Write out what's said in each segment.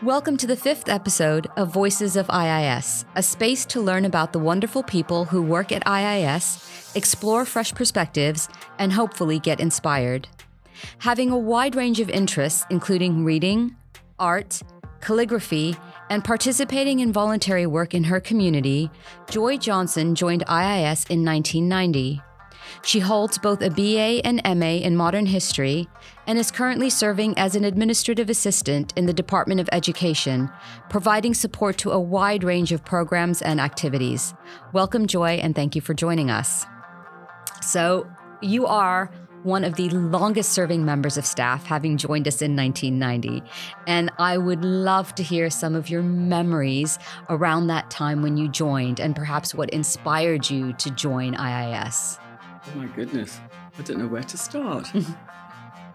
Welcome to the 5th episode of Voices of IIS, a space to learn about the wonderful people who work at IIS, explore fresh perspectives, and hopefully get inspired. Having a wide range of interests, including reading, art, calligraphy, and participating in voluntary work in her community, Joy Johnson joined IIS in 1990. She holds both a BA and MA in Modern History and is currently serving as an administrative assistant in the Department of Education, providing support to a wide range of programs and activities. Welcome, Joy, and thank you for joining us. So, you are one of the longest-serving members of staff, having joined us in 1990, and I would love to hear some of your memories around that time when you joined and perhaps what inspired you to join IIS. Oh my goodness, I don't know where to start.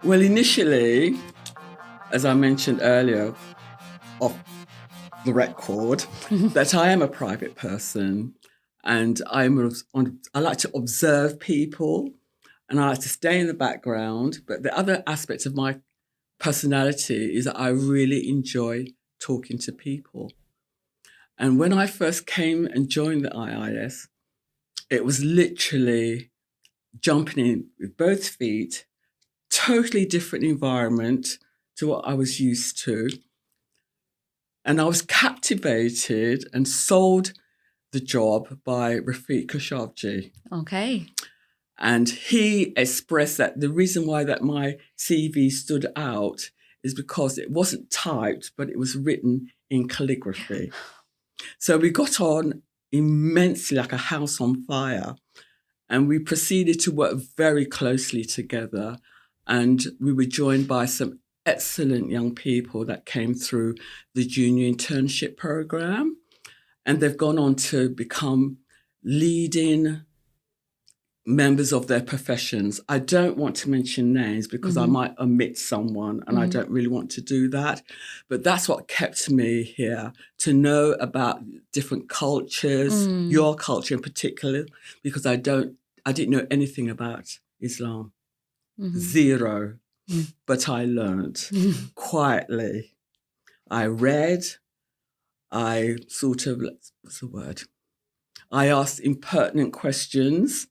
Well, initially, as I mentioned earlier, off the record, that I am a private person and I like to observe people and I like to stay in the background. But the other aspect of my personality is that I really enjoy talking to people. And when I first came and joined the IIS, it was literally jumping in with both feet, totally different environment to what I was used to. And I was captivated and sold the job by Rafiq Khashoggi. Okay. And he expressed that the reason why that my CV stood out is because it wasn't typed, but it was written in calligraphy. So we got on immensely like a house on fire. And we proceeded to work very closely together. And we were joined by some excellent young people that came through the junior internship program. And they've gone on to become leading members of their professions. I don't want to mention names because I might omit someone and I don't really want to do that. But that's what kept me here, to know about different cultures, your culture in particular, because I didn't know anything about Islam. Zero. But I learned quietly. I read, I I asked impertinent questions.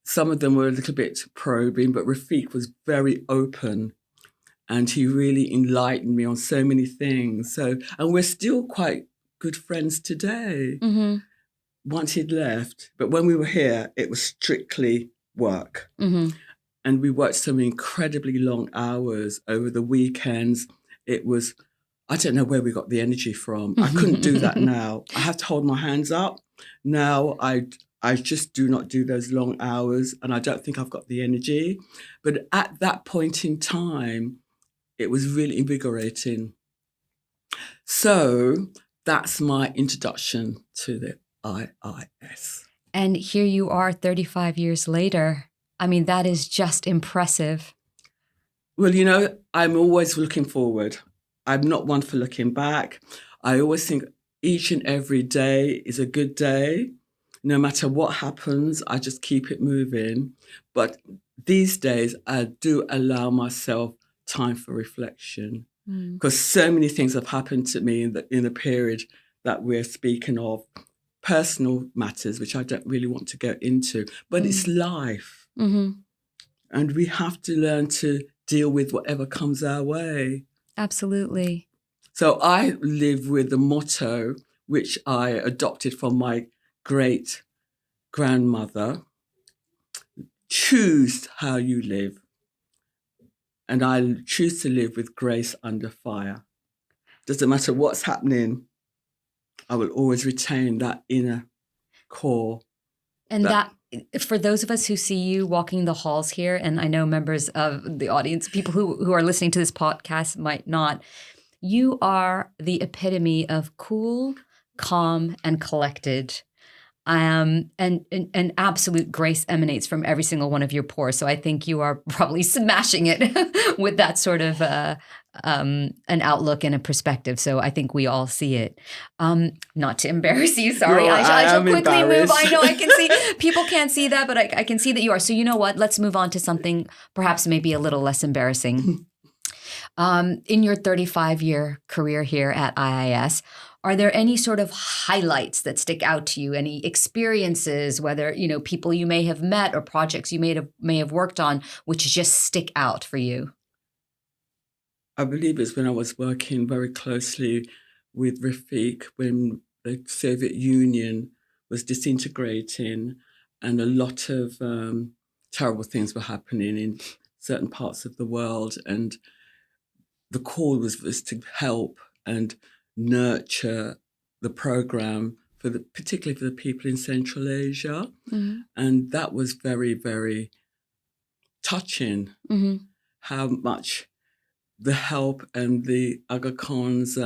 Some of them were a little bit probing, but Rafiq was very open and he really enlightened me on so many things. And we're still quite good friends today. Once he'd left. But when we were here, it was strictly work. And we worked some incredibly long hours over the weekends. It was, I don't know where we got the energy from. I couldn't do that now. I have to hold my hands up. Now I just do not do those long hours and I don't think I've got the energy. But at that point in time, it was really invigorating. So that's my introduction to the IIS. And here you are 35 years later. I mean, that is just impressive. Well, I'm always looking forward. I'm not one for looking back. I always think each and every day is a good day. No matter what happens, I just keep it moving. But these days, I do allow myself time for reflection because so many things have happened to me in the period that we're speaking of. Personal matters, which I don't really want to go into, but it's life. And we have to learn to deal with whatever comes our way. Absolutely. So I live with the motto, which I adopted from my great grandmother: choose how you live. And I choose to live with grace under fire. Doesn't matter what's happening, I will always retain that inner core. And that for those of us who see you walking the halls here, and I know members of the audience, people who are listening to this podcast might not, you are the epitome of cool, calm, and collected. And absolute grace emanates from every single one of your pores. So I think you are probably smashing it with that sort of an outlook and a perspective. So I think we all see it. Not to embarrass you, sorry. No, I shall quickly move. I know I can see, people can't see that, but I can see that you are. So you know what? Let's move on to something perhaps maybe a little less embarrassing. In your 35-year career here at IIS, are there any sort of highlights that stick out to you? Any experiences, whether, people you may have met or projects you may have worked on, which just stick out for you? I believe it's when I was working very closely with Rafiq when the Soviet Union was disintegrating and a lot of terrible things were happening in certain parts of the world. And the call was to help and nurture the program particularly for the people in Central Asia. Mm-hmm. And that was very, very touching, mm-hmm. how much the help and the Aga Khan's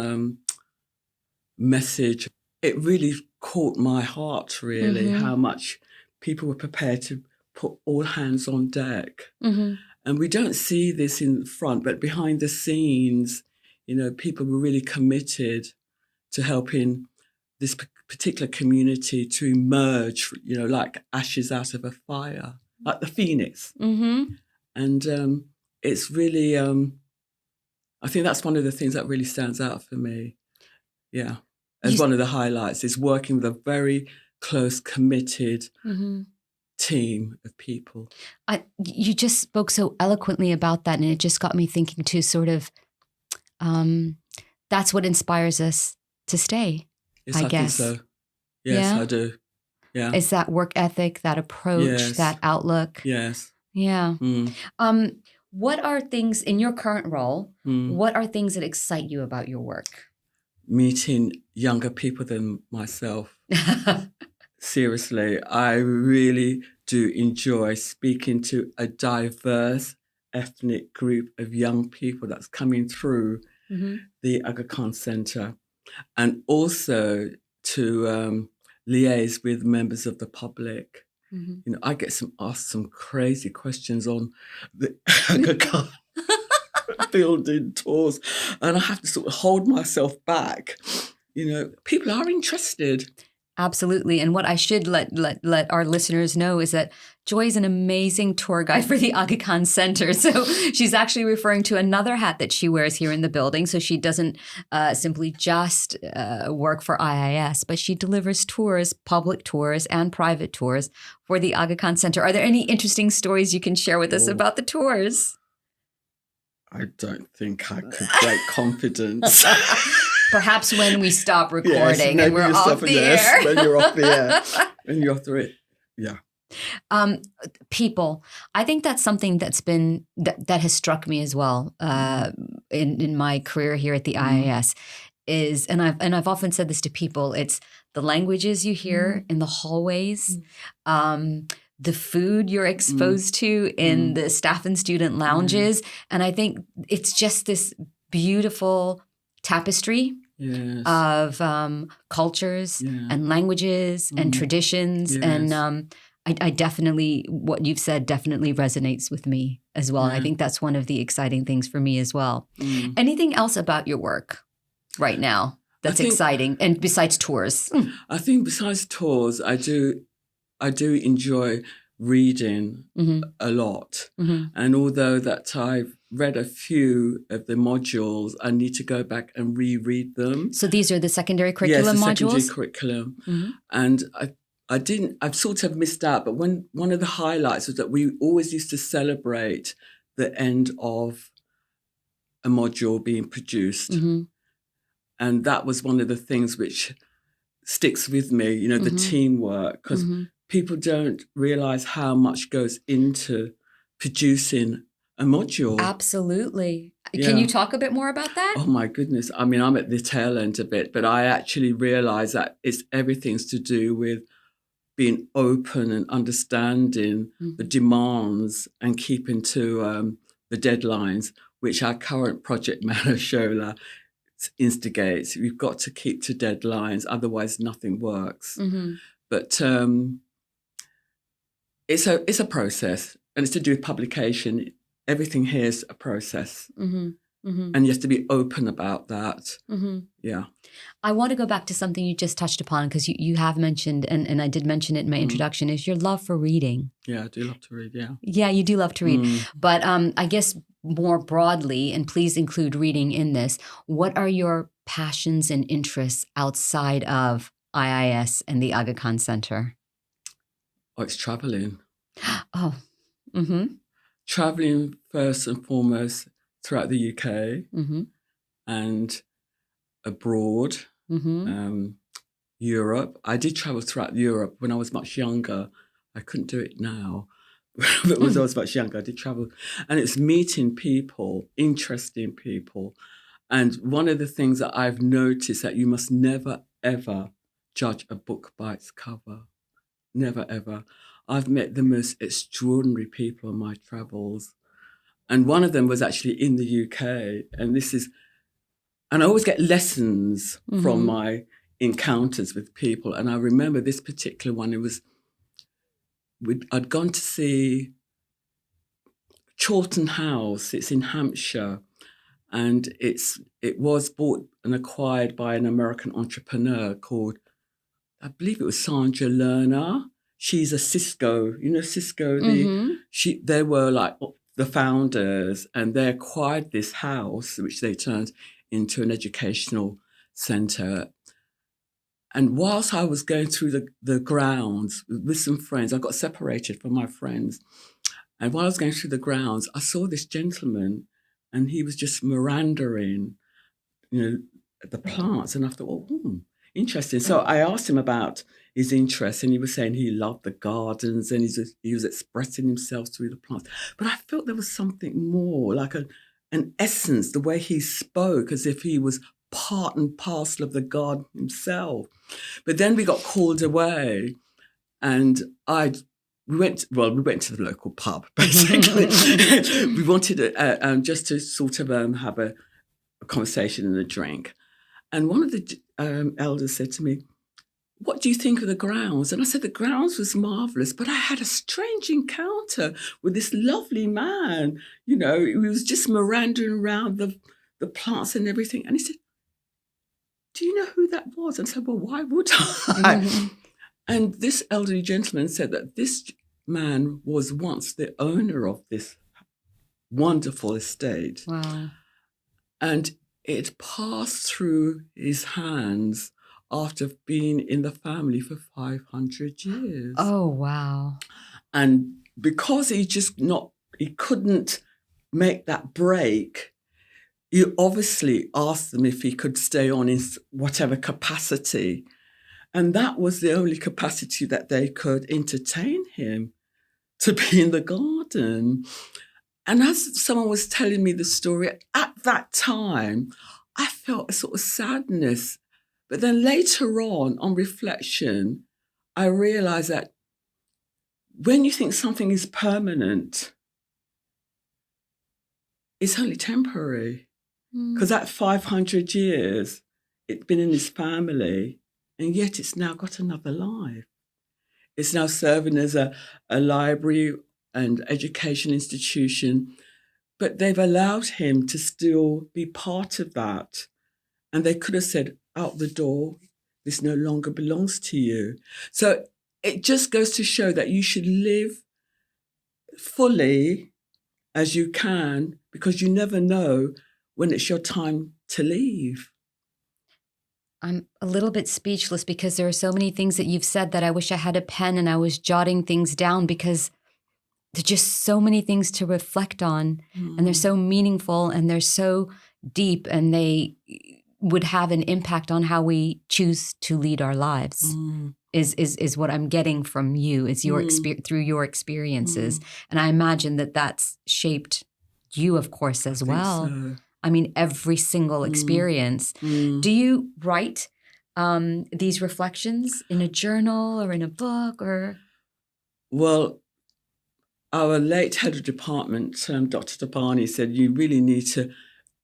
message, it really caught my heart, really, mm-hmm. how much people were prepared to put all hands on deck. Mm-hmm. And we don't see this in front, but behind the scenes, people were really committed to helping this particular community to emerge, like ashes out of a fire, like the phoenix. Mm-hmm. And it's really, I think that's one of the things that really stands out for me. Yeah. As one of the highlights is working with a very close, committed mm-hmm. team of people. You just spoke so eloquently about that, and it just got me thinking too, sort of, that's what inspires us to stay, yes, I guess. Think so. Yes, yeah? I do. Yeah. It's that work ethic, that approach, yes. that outlook. Yes. Yeah. Mm. What are things in your current role, what are things that excite you about your work? Meeting younger people than myself. Seriously, I really do enjoy speaking to a diverse ethnic group of young people that's coming through mm-hmm. the Aga Khan Centre, and also to liaise with members of the public. Mm-hmm. I get asked some crazy questions on the Aga Khan building tours, and I have to sort of hold myself back. People are interested. Absolutely. And what I should let our listeners know is that Joy is an amazing tour guide for the Aga Khan Centre. So she's actually referring to another hat that she wears here in the building. So she doesn't simply just work for IIS, but she delivers tours, public tours and private tours for the Aga Khan Centre. Are there any interesting stories you can share with us about the tours? I don't think I could break confidence. Perhaps when we stop recording and we're off the air. When you're off the air. When you're off the air. Yeah. People. I think that's something that's been that has struck me as well in my career here at the IIS is, and I've often said this to people, it's the languages you hear in the hallways, the food you're exposed to in the staff and student lounges. And I think it's just this beautiful tapestry yes. of cultures yeah. and languages and traditions. Yes. And I definitely, what you've said definitely resonates with me as well. Yeah. I think that's one of the exciting things for me as well. Anything else about your work right now that's exciting? And besides tours? I think besides tours, I do enjoy reading a lot. And although that I've read a few of the modules, I need to go back and reread them. So these are the secondary curriculum modules? Yes, the secondary curriculum. And I've sort of missed out, but one of the highlights was that we always used to celebrate the end of a module being produced. And that was one of the things which sticks with me, the teamwork, because people don't realize how much goes into producing a module. Absolutely. Yeah. Can you talk a bit more about that? Oh my goodness. I mean, I'm at the tail end of it, but I actually realize that everything's to do with being open and understanding the demands and keeping to the deadlines, which our current project manager, Shola, instigates. We've got to keep to deadlines, otherwise nothing works. But it's a process, and it's to do with publication. Everything here is a process. And you have to be open about that. Yeah. I want to go back to something you just touched upon, because you have mentioned, and I did mention it in my introduction, is your love for reading. Yeah, I do love to read, yeah. Yeah, you do love to read. But I guess more broadly, and please include reading in this, what are your passions and interests outside of IIS and the Aga Khan Centre? Oh, it's traveling. Oh, mm-hmm. Traveling first and foremost throughout the UK Mm-hmm. and abroad, Mm-hmm. Europe. I did travel throughout Europe when I was much younger. I couldn't do it now. But when I was much younger, I did travel. And it's meeting people, interesting people. And one of the things that I've noticed that you must never, ever judge a book by its cover. Never, ever. I've met the most extraordinary people on my travels. And one of them was actually in the UK. And I always get lessons from my encounters with people. And I remember this particular one, I'd gone to see Chawton House. It's in Hampshire. And it was bought and acquired by an American entrepreneur called, I believe it was Sandra Lerner. She's a Cisco, Cisco. They were like the founders, and they acquired this house, which they turned into an educational centre. And whilst I was going through the grounds with some friends, I got separated from my friends. And while I was going through the grounds, I saw this gentleman, and he was just mirandering, the plants. And I thought, well, interesting. So I asked him about his interest, and he was saying he loved the gardens, and he was expressing himself through the plants. But I felt there was something more, like an essence, the way he spoke, as if he was part and parcel of the garden himself. But then we got called away, and we went to the local pub, basically. We wanted just to sort of have a conversation and a drink. And one of the elders said to me, "What do you think of the grounds?" And I said, the grounds was marvellous, but I had a strange encounter with this lovely man. He was just mirandering around the plants and everything. And he said, "Do you know who that was?" And I said, "Well, why would I?" And this elderly gentleman said that this man was once the owner of this wonderful estate. Wow. And it passed through his hands after being in the family for 500 years. Oh, wow. And because he couldn't make that break, you obviously asked them if he could stay on in whatever capacity. And that was the only capacity that they could entertain him, to be in the garden. And as someone was telling me the story, at that time, I felt a sort of sadness. But then later on reflection, I realised that when you think something is permanent, it's only temporary. Because that 500 years, it's been in his family, and yet it's now got another life. It's now serving as a library and education institution, but they've allowed him to still be part of that. And they could have said, out the door, this no longer belongs to you. So it just goes to show that you should live fully as you can, because you never know when it's your time to leave. I'm a little bit speechless because there are so many things that you've said that I wish I had a pen and I was jotting things down, because there's just so many things to reflect on, and they're so meaningful and they're so deep, and they would have an impact on how we choose to lead our lives. Is what I'm getting from you, is your through your experiences. And I imagine that that's shaped you, of course, as well. So. I mean, every single experience. Do you write these reflections in a journal or in a book, or? Well, our late head of department, Dr. Tabani, said you really need to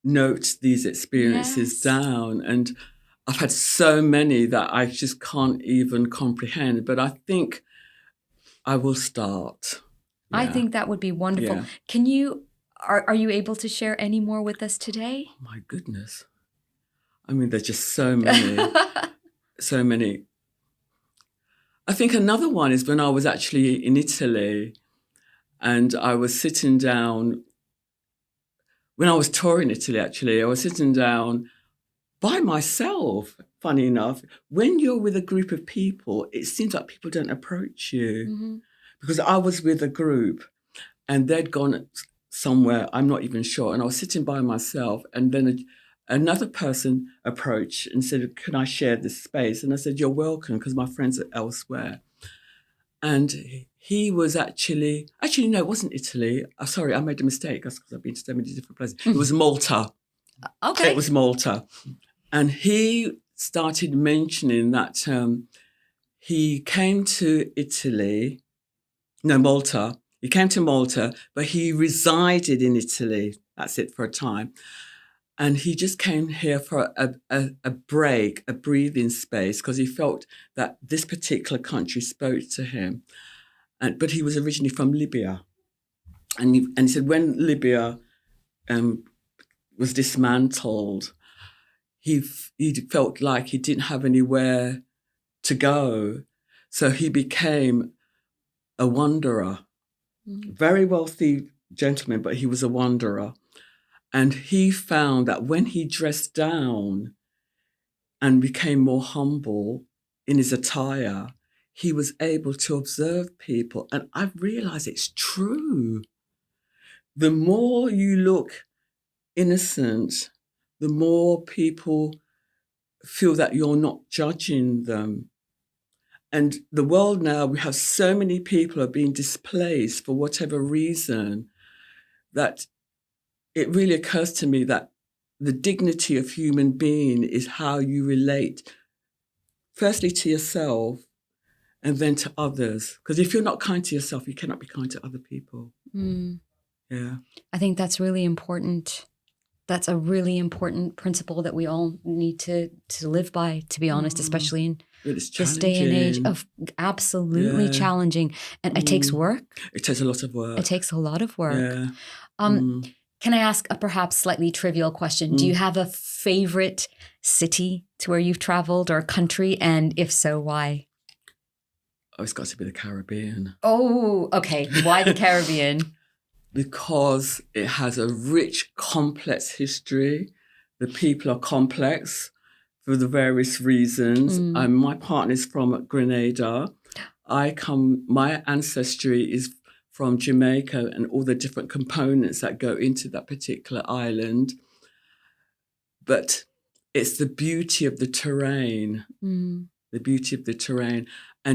note these experiences down. And I've had so many that I just can't even comprehend. But I think I will start. Yeah. I think that would be wonderful. Yeah. Can you? Are you able to share any more with us today? Oh, my goodness. I mean, there's just so many, so many. I think another one is when I was actually in Italy, and I was sitting down when I was touring Italy, actually, I was sitting down by myself, funny enough. When you're with a group of people, it seems like people don't approach you. Mm-hmm. Because I was with a group and they'd gone somewhere, I'm not even sure, and I was sitting by myself, and then another person approached and said, can I share this space? And I said, you're welcome, because my friends are elsewhere. And he was actually, no, it wasn't Italy. Sorry, I made a mistake. That's because I've been to so many different places. It was Malta. Okay. It was Malta. And he started mentioning that he came to Malta. He came to Malta, but he resided in Italy. That's it, for a time. And he just came here for a break, a breathing space, because he felt that this particular country spoke to him. But he was originally from Libya. And he said when Libya was dismantled, he felt like he didn't have anywhere to go. So he became a wanderer. Very wealthy gentleman, but he was a wanderer. And he found that when he dressed down and became more humble in his attire, he was able to observe people. And I realized it's true. The more you look innocent, the more people feel that you're not judging them. And the world now, we have so many people are being displaced for whatever reason, that it really occurs to me that the dignity of human being is how you relate, firstly to yourself and then to others. Because if you're not kind to yourself, you cannot be kind to other people. Yeah. I think that's really important. That's a really important principle that we all need to live by, to be honest, especially in this day and age of absolutely challenging. And it takes work. It takes a lot of work. It takes a lot of work. Yeah. Can I ask a perhaps slightly trivial question? Do you have a favorite city to where you've traveled, or country? And if so, why? Oh, it's got to be the Caribbean. Oh, okay. Why the Caribbean? Because it has a rich, complex history. The people are complex for the various reasons. My partner is from Grenada. My ancestry is from Jamaica, and all the different components that go into that particular island. But it's the beauty of the terrain, and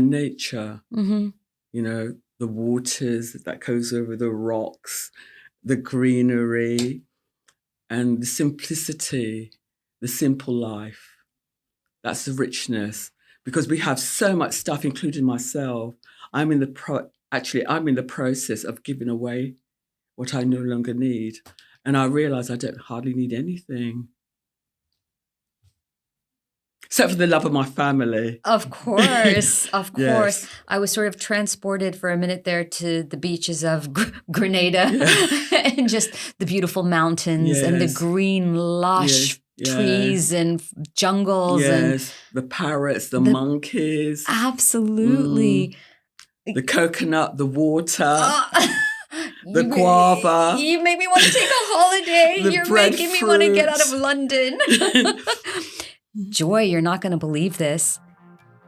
nature, the waters that goes over the rocks, the greenery, and the simplicity, the simple life. That's the richness, because we have so much stuff, including myself. I'm in the process of giving away what I no longer need. And I realize I don't hardly need anything. Except for the love of my family. Of course, of course. Yes. I was sort of transported for a minute there to the beaches of Grenada and just the beautiful mountains and the green, lush trees and jungles. Yes, the parrots, the monkeys. Absolutely. The coconut, the water, the guava. You make me want to take a holiday. You're making me want to get out of London. Joy, you're not going to believe this.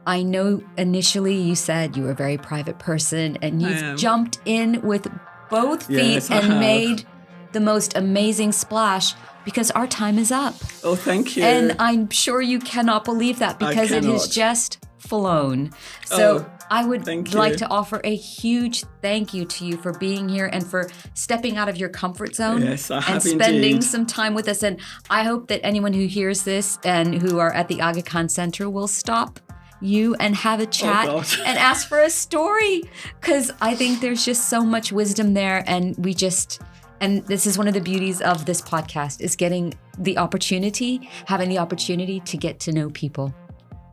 I know initially you said you were a very private person, and you've jumped in with both feet and made the most amazing splash, because our time is up. Oh, thank you. And I'm sure you cannot believe that, because it has just flown. So I would like to offer a huge thank you to you for being here and for stepping out of your comfort zone and spending some time with us. And I hope that anyone who hears this and who are at the Aga Khan Centre will stop you and have a chat and ask for a story, because I think there's just so much wisdom there. And this is one of the beauties of this podcast, is having the opportunity to get to know people.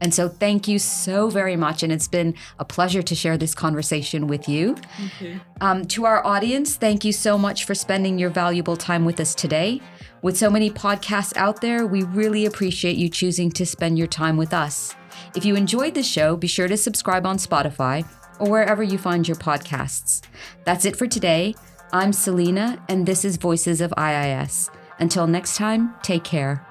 And so thank you so very much. And it's been a pleasure to share this conversation with you. Thank you. To our audience, thank you so much for spending your valuable time with us today. With so many podcasts out there, we really appreciate you choosing to spend your time with us. If you enjoyed the show, be sure to subscribe on Spotify or wherever you find your podcasts. That's it for today. I'm Selina, and this is Voices of IIS. Until next time, take care.